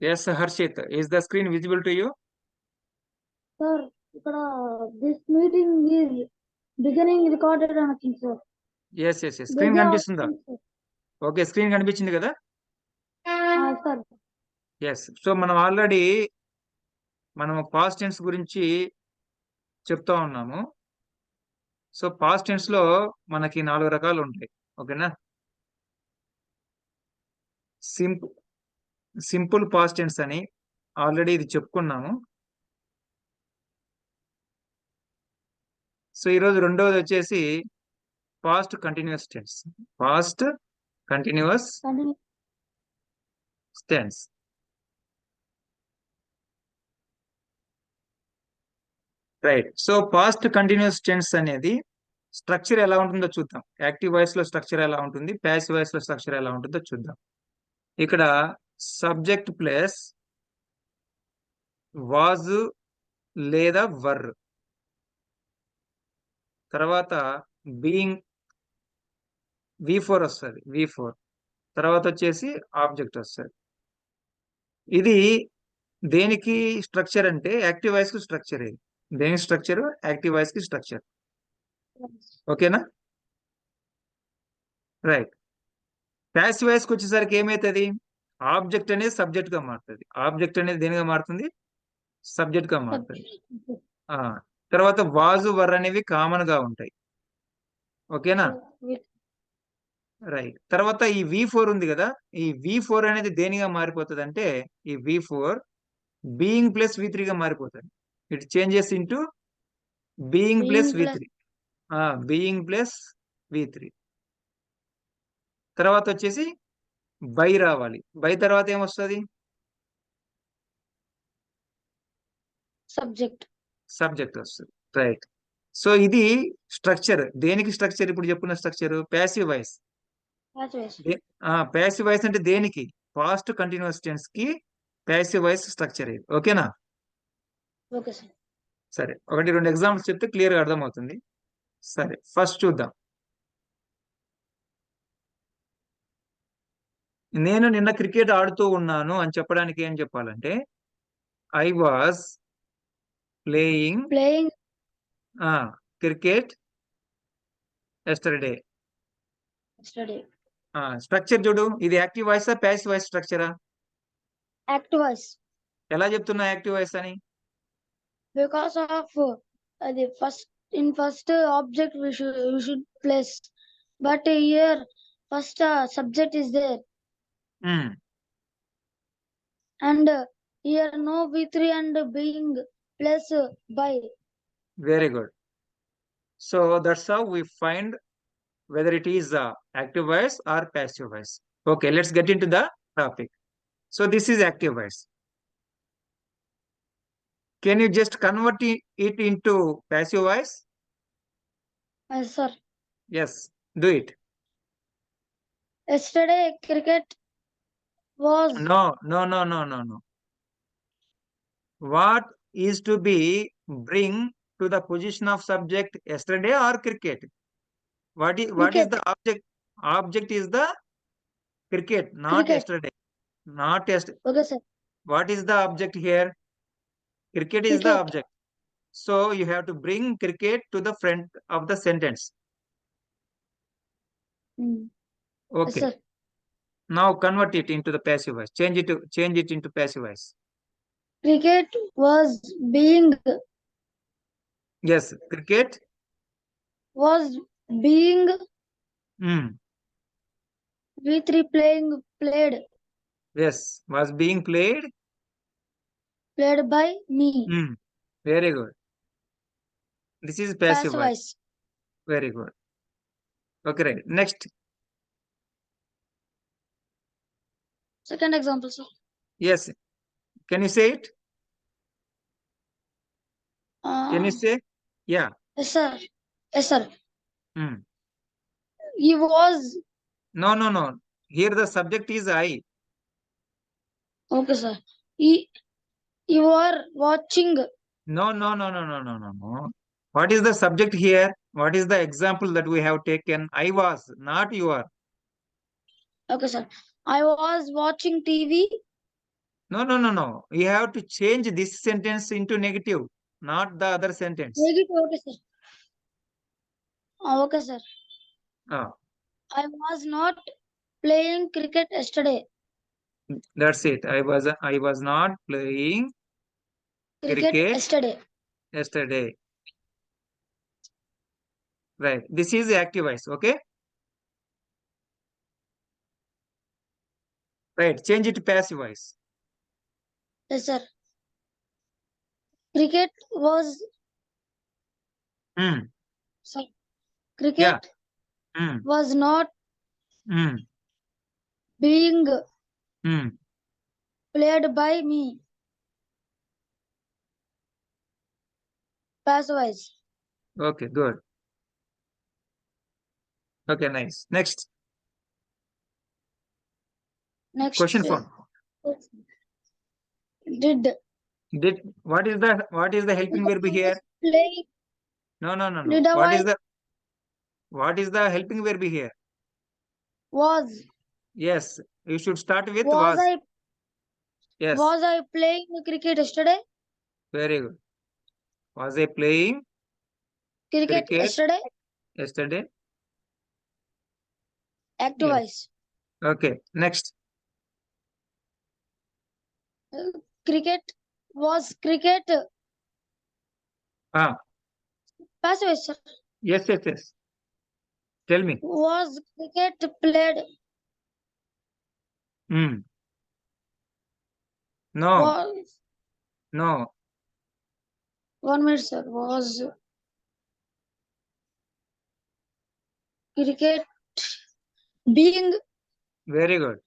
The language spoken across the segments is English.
Yes, Harshit, is the screen visible to you? Sir, ఇక్కడ this meeting is beginning recorded on thing, sir. Yes, screen కనిపిస్తుందా? Okay, screen కనిపించింది కదా? Sir yes. So మనం already past tense గురించి చెప్తా ఉన్నాము. So past tense లో మనకి 4 రకాలు ఉంటాయి. ఓకేనా? సింపుల్ పాస్ట్ టెన్స్ అని ఆల్రెడీ ఇది చెప్పుకున్నాము. సో ఈరోజు రెండవది వచ్చేసి past continuous tense. Past continuous tense. Right. So past continuous tense అనేది స్ట్రక్చర్ ఎలా ఉంటుందో చూద్దాం. యాక్టివ్ వాయిస్ లో స్ట్రక్చర్ ఎలా ఉంటుంది, ప్యాసివ్ వాయిస్ లో స్ట్రక్చర్ ఎలా ఉంటుందో చూద్దాం. ఇక్కడ సబ్జెక్ట్ ప్లస్ వాజ్ లేదా వర్, తర్వాత బీయింగ్ V4 వస్తుంది. V4 తర్వాత వచ్చేసి ఆబ్జెక్ట్ వస్తుంది. ఇది దేనికి స్ట్రక్చర్ అంటే యాక్టివ్ వాయిస్ కి స్ట్రక్చర్. ఇది దేనికి స్ట్రక్చర్? యాక్టివ్ వాయిస్ కి స్ట్రక్చర్. ఓకేనా? రైట్. ప్యాసివ్ వాయిస్ కి వచ్చేసరికి ఏమైతుంది? ఆబ్జెక్ట్ అనేది సబ్జెక్ట్ గా మారుతుంది. ఆబ్జెక్ట్ అనేది దేనిగా మారుతుంది? సబ్జెక్ట్ గా మారుతుంది. తర్వాత వాజు వర్ అనేవి కామన్ గా ఉంటాయి. ఓకేనా? రైట్. తర్వాత ఈ V4 ఉంది కదా, ఈ V4 అనేది దేనిగా మారిపోతుంది అంటే ఈ V4 బీయింగ్ ప్లస్ V3 గా మారిపోతుంది. It changes into being plus V3. Being plus V3. తర్వాత వచ్చేసి బై రావాలి. బై తర్వాత ఏమొస్తుంది? సబ్జెక్ట్ వస్తుంది. రైట్. సో ఇది స్ట్రక్చర్. దేనికి స్ట్రక్చర్? ఇప్పుడు చెప్పుకున్న structure passive voice. Passive voice అంటే దేనికి? పాస్ట్ కంటిన్యూస్ టెన్స్ కి ప్యాసివ్ వాయిస్ స్ట్రక్చర్ ఇది. ఓకేనా? సరే, 1-2 ఎగ్జాంపుల్స్ చెప్తే క్లియర్ గా అర్థమవుతుంది. సరే, ఫస్ట్ చూద్దాం. నేను నిన్న క్రికెట్ ఆడుతూ ఉన్నాను అని చెప్పడానికి ఏం చెప్పాలంటే I was playing cricket yesterday. Structure చూడు. ఇది యాక్టివ్ వాయిస్ ప్యాసివ్ వాయిస్ స్ట్రక్చరా? Active voice. ఎలా చెప్తున్నా యాక్టివ్ వాయిస్ అని? బికాస్ ఆఫ్ అది first object we should place, but here first subject is there, and here no V3 and being plus by. Very good. So that's how we find whether it is active voice or passive voice. Okay, let's get into the topic. So this is active voice. Can you just convert it into passive voice? Yes, sir. Yes, do it. Yesterday cricket was. No. What is to be bring to the position of subject, yesterday or cricket? What is the object? Object is the cricket, not yesterday. Not yesterday. Okay, sir. What is the object here? Cricket is the object. So you have to bring cricket to the front of the sentence. Okay. Yes, sir. Now convert it into the passive voice. Change it into passive voice. Cricket was being. Yes, cricket was being. V3 played. Yes, was being played by me. Very good. This is passive voice. Very good. Okay, right. Next. Second example, sir. Yes. Can you say it? Can you say? Yeah. Yes, sir. He was. No. Here the subject is I. Okay, sir. You are watching. No. What is the subject here? What is the example that we have taken? I was, not you are. Okay, sir. I was watching TV. No, no, no, no. We have to change this sentence into negative, not the other sentence. Negative. Okay, sir. Okay, sir. Ah, I was not playing cricket yesterday. that's it. I was not playing Cricket cricket yesterday. yesterday. Right. This is active voice. Okay. Right. Change it to passive voice. Yes, sir. Cricket was. Hmm. Sir, Yeah. cricket Hmm. was not Hmm. being Hmm. played by me. Passive voice. Okay. Good. Okay. Nice. Next Next, question form. did Did what is the helping verb here? play? No, no, no, no. Did I What is the helping verb here? was Yes, you should start with was was. I Yes, was I playing cricket yesterday? very good. Was I playing Cricket cricket yesterday. yesterday? Active Yes. voice. Okay, next. Cricket was cricket. Ah, Passive voice, sir. yes, yes, yes. Tell me. Was cricket played? Hmm. No, Was no. 1 minute, sir. Was cricket being Very good.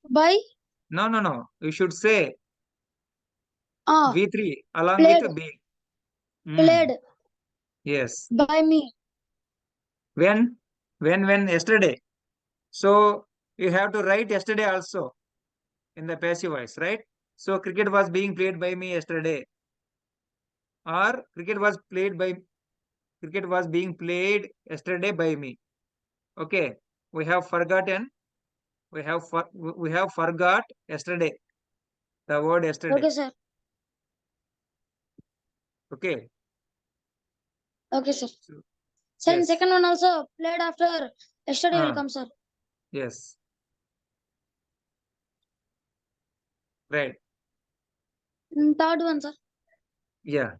by No, no, no. You should say ah V3 along played with B. Hmm. played Yes. by me? When? When? Yesterday. So you have to write yesterday also in the passive voice, right? So cricket was being played by me yesterday, or cricket was being played yesterday by me. Okay, we have forgotten. We have forgot yesterday. The word yesterday. Okay, sir. Okay. Okay, sir. So, Sir, in yes. second one also played after yesterday will Ah, come, sir. yes. Right. Third one, sir. Yeah.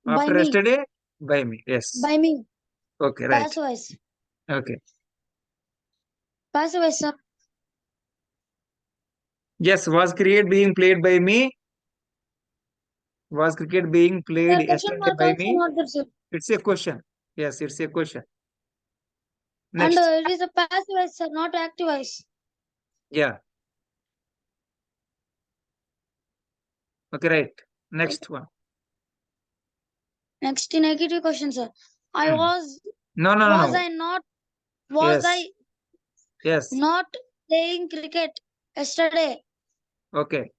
By After me. yesterday, by me. Yes. By me. Okay. Right. Passive voice. Okay. Passive voice, sir. Yes. Was cricket being played by me? Was cricket being played The question yesterday mark by also me? not there, sir. It's a question. Yes, it's a question. And Next. it is a passive voice, sir, not active voice. Yeah. Okay, right. Next one. Next negative question, sir. I Hmm. was No, no, no, was no. I not was Yes. I Yes. not playing cricket yesterday? Okay.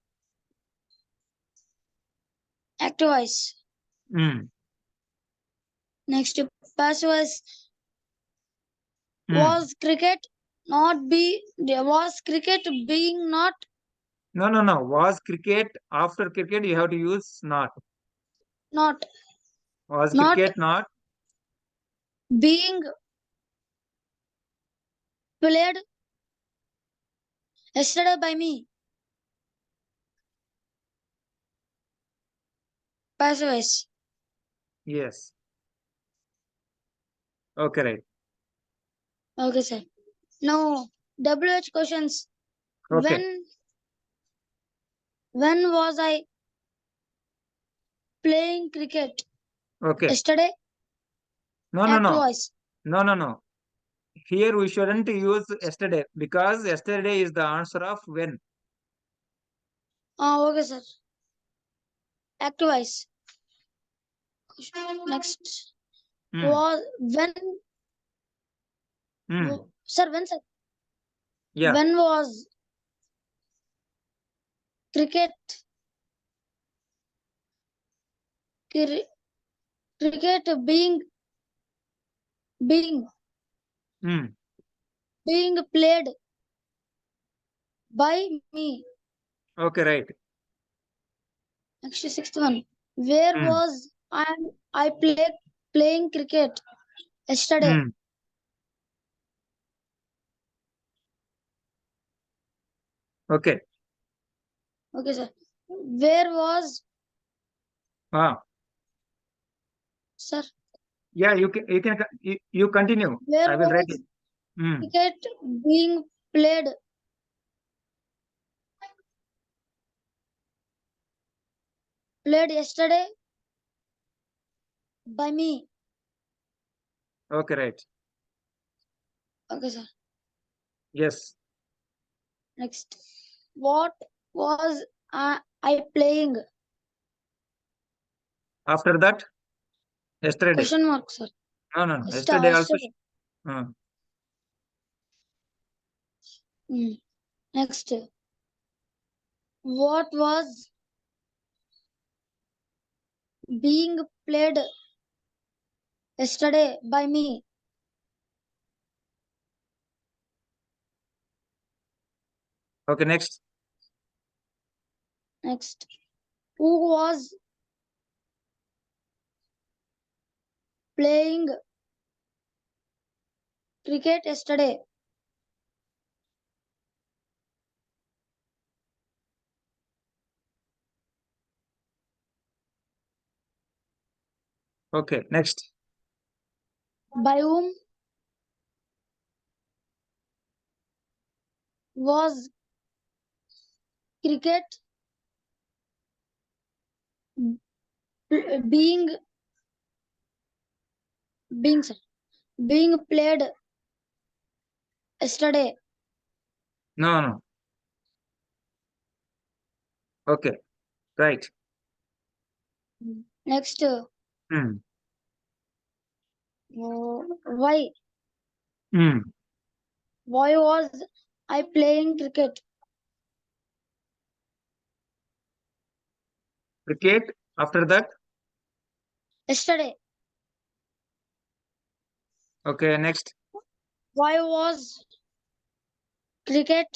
Active voice. Hmm. Next passive voice. Hmm. Was cricket being not No, no, no. Was cricket after cricket you have to use not. not Was not cricket not? being played yesterday by me? Passive voice. Yes. Okay, right. Okay, sir. Now WH questions. Okay. When was I playing cricket? Okay. Yesterday? No, no, Active no. voice. No, no, no. Here we shouldn't use yesterday because yesterday is the answer of when. Okay, sir. Active voice. Next Hmm. was Hmm. sir, when, sir? Yeah. When was cricket cricket being Hmm. played by me. Okay, right. Next, sixth one. Where Hmm. was I playing cricket yesterday? Hmm. Okay. Okay, sir. Where was, Ah. sir? Yeah, you continue. Where I will write was it. Hmm. cricket being played yesterday by me? Okay, right. Okay, sir. Yes. Next. What was I playing? After that, yesterday. Question mark, sir. No, no, no. Yesterday also. Yesterday. Uh, Next. What was being played yesterday by me? okay, next. Next. Who was playing cricket yesterday? Okay, next. By whom was cricket being sir, being played yesterday? No, no. Okay, right. Next. Hmm. Why Hmm. was I playing cricket Cricket. After that. yesterday? Okay, next. Why was cricket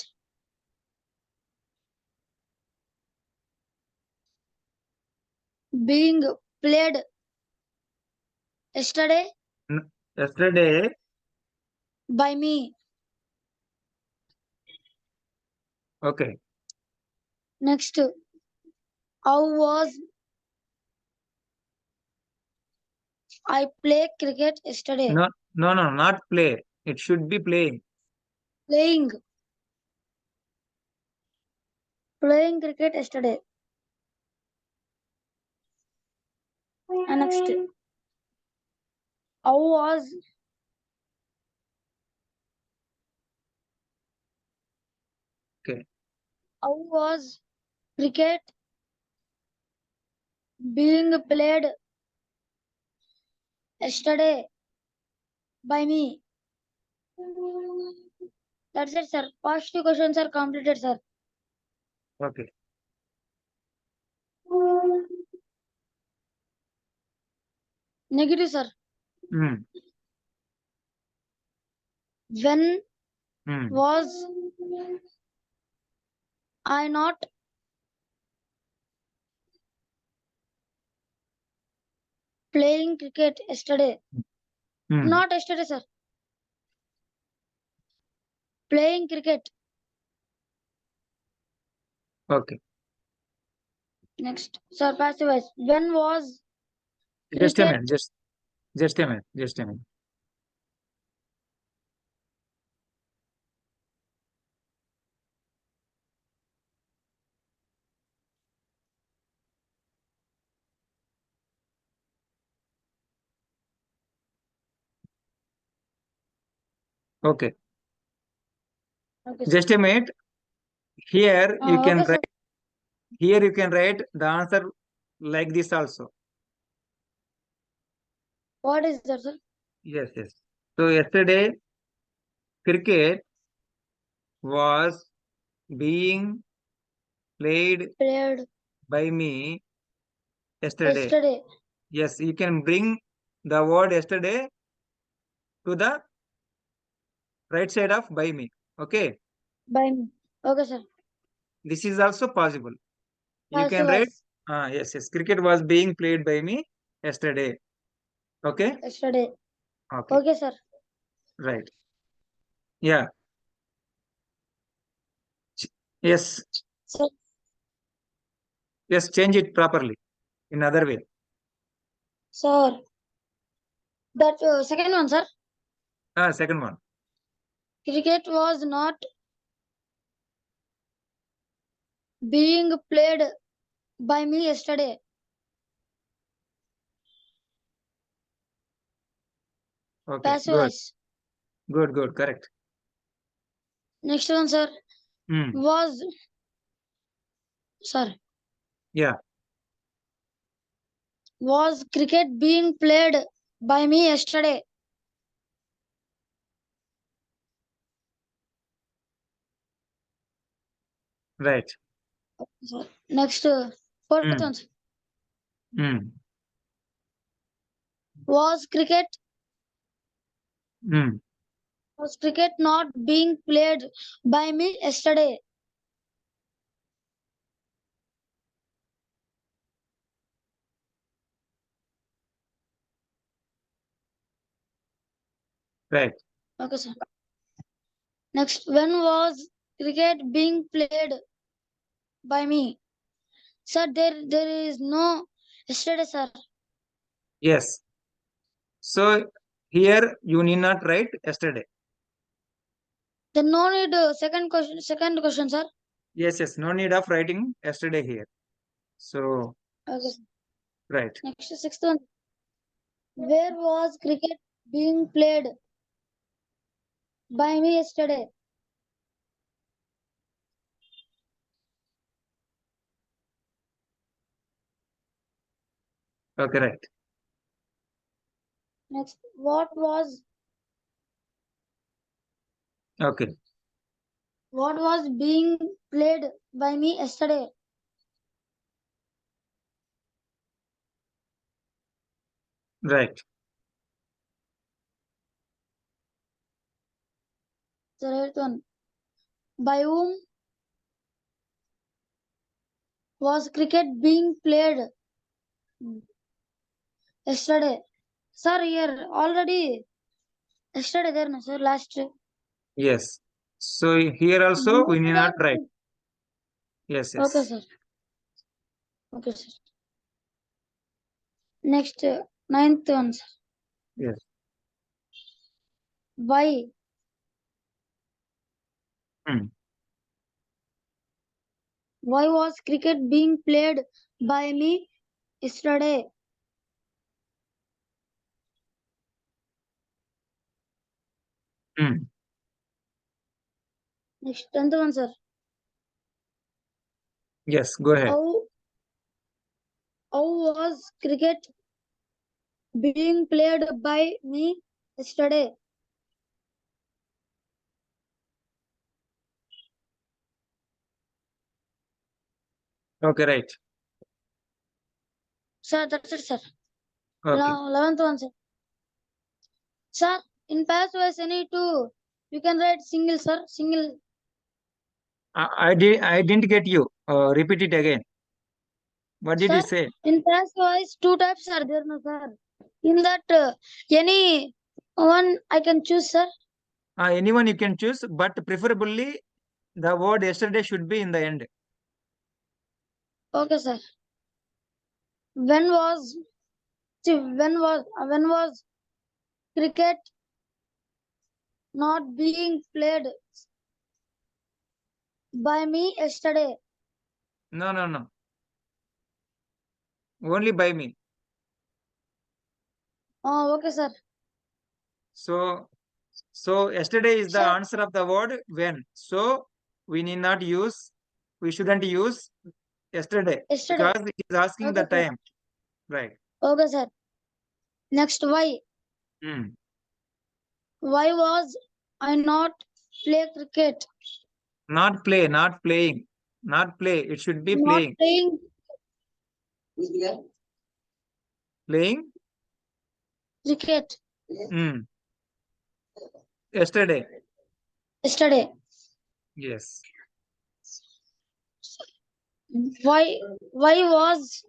being played yesterday Yesterday. by me? Okay. Next. How was I play cricket yesterday? No, no, no, not play. It should be playing. Playing cricket yesterday. And next. How was Okay. cricket being played yesterday by me? That's it, sir. Past two questions are completed, sir. Okay. Negative, sir. Hmm. When Hmm. was I not playing cricket yesterday? Hmm. Not yesterday, sir. Playing cricket. Okay. Next, sir. Passive voice. When was Just a cricket? minute. Just a minute. Just a minute. Okay. Okay, sir. Just a minute. Here you can Okay, sir. write. Here you can write the answer like this also. What is that, sir? Yes, yes. So yesterday, cricket was being played Played by me yesterday. yesterday. Yes, you can bring the word yesterday to the right side of by me. Okay. By me. Okay, sir. This is also possible. You Also can write, was yes, cricket was being played by me yesterday. Okay. yesterday. Okay. Okay, sir. Right. Yeah. Yes. Sir, Yes. Change it properly in other way. sir. That second one, sir. Second one. Cricket was not being played by me yesterday. Okay. Passive Good. voice. Good. Good. Correct. Next one, sir. Hmm. Was, sir. Yeah. Was cricket being played by me yesterday? Right. Sir. Next, fourth Hmm. one. Sir. Hmm. Was cricket Hmm. was cricket not being played by me yesterday? Right. Okay, sir. Next, when was cricket being played by me? Sir, there is no yesterday, sir. Yes. So here you need not write yesterday. Then no need second question, sir. Yes. Yes. No need of writing yesterday here. So Okay, sir. right. Next, sixth one. Where was cricket being played by me yesterday? Okay. Right. Next, Okay. what was being played by me yesterday? Right. The right one. By whom was cricket being played yesterday? Sir, here already yesterday there, no, sir, last. Yes. So here also we need not write. Yes. Okay, Yes. sir. Okay, sir. Next, ninth one, sir. Yes. Why? Hmm. Why was cricket being played by me yesterday? Hmm. Next, tenth one, sir. Yes. Go ahead. How was cricket being played by me yesterday? Okay. Right. Sir, that's it, sir. Okay. Now, 11th one, sir. Sir, in past voice, any two, you can write single, sir. Single. I didn't get you. Repeat it again. What did you Sir, say? in past voice, two types are there, no, sir. In that, any one I can choose, sir. Anyone you can choose, but preferably the word yesterday should be in the end. Okay, sir. When was, when was cricket not being played by me yesterday? No, no, no. Only by me. Oh, okay, sir. So, so yesterday is the Sir, answer of the word when. So we need not use. We shouldn't use yesterday yesterday. because it is asking Okay, the sir. time. Right. Okay, sir. Next, why? Hmm. Why was I not play cricket? Not play. Not playing. Not play. It should be Not playing. playing. Playing cricket yesterday. yesterday. Yes. Why was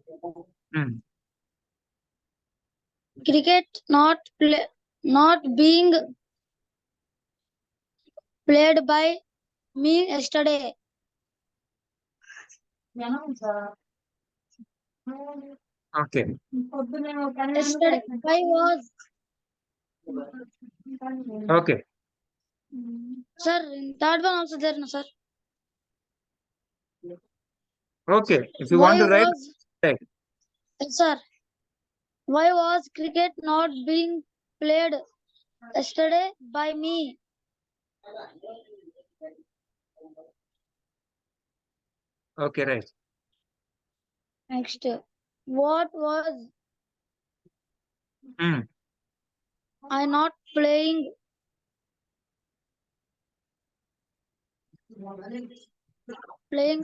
cricket not being played by me yesterday? Okay. Yesterday, why was Okay. sir in third one also there, no sir? Okay. If you Why want to write, was write. yes, sir? Why was cricket not being played yesterday by me? Okay, right. Next, what was I not playing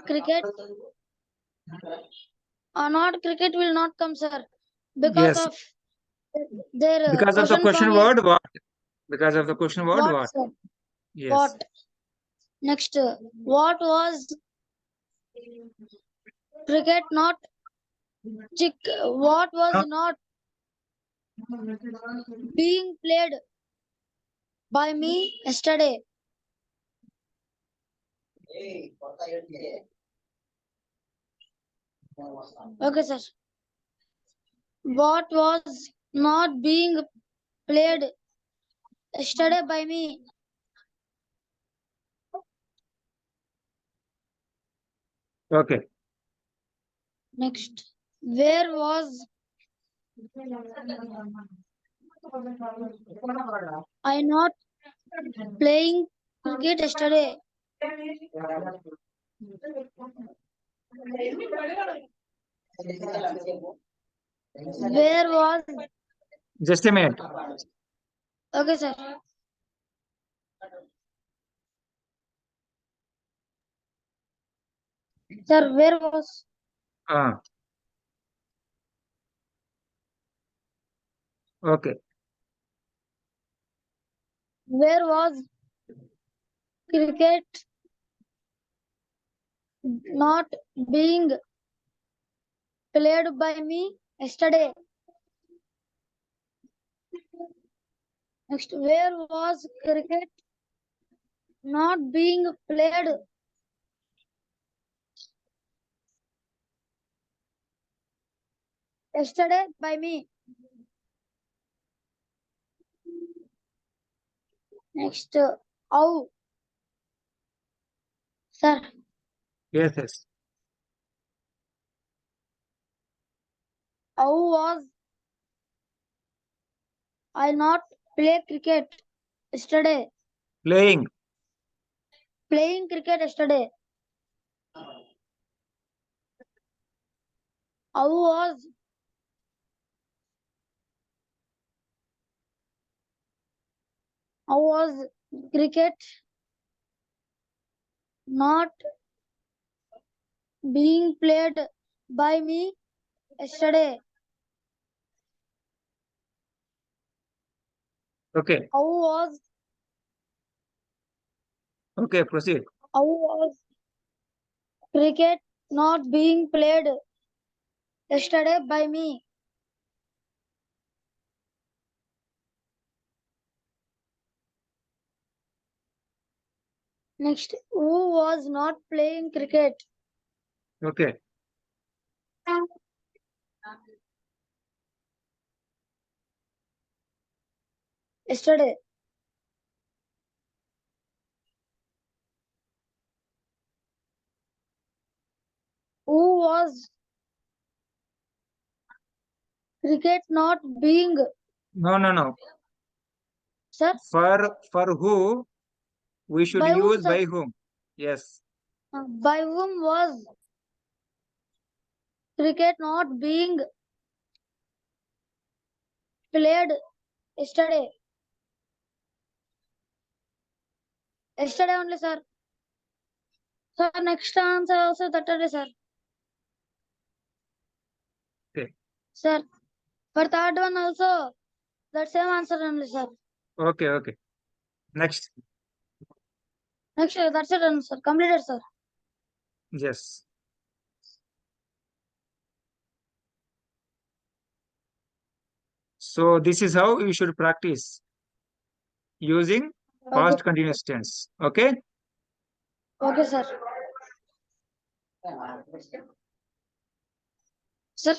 cricket? Not cricket will not come, sir, because Yes. of their Because of the question question form is word what? Because of the question word what, what? sir? Yes. What? Next, what was cricket not what was not being played by me yesterday? Okay, sir. What was not being played yesterday by me? Okay. Next, where was I not playing cricket yesterday? Where was Just a minute. okay, sir. Sir, where was Okay. where was cricket not being played by me yesterday? Next, where was cricket not being played yesterday by me? Next, how, sir? Yes, yes. How was I not play cricket yesterday? Playing. Playing cricket yesterday. How was cricket not being played by me yesterday? Okay. Okay, proceed. How was cricket not being played yesterday by me? Next, who was not playing cricket Okay. yesterday? Who was cricket not being, No. sir? For who we should By whom, use sir? by whom? Yes. By whom was cricket not being played yesterday? Yesterday only, sir. Sir, next answer also Saturday, sir. Okay. Sir, For third one also, that same answer only, sir. Okay. Next. Next, that's it, only, sir. Completed, sir. Yes. So this is how you should practice using past Okay, continuous tense. Okay. okay, sir. Sir.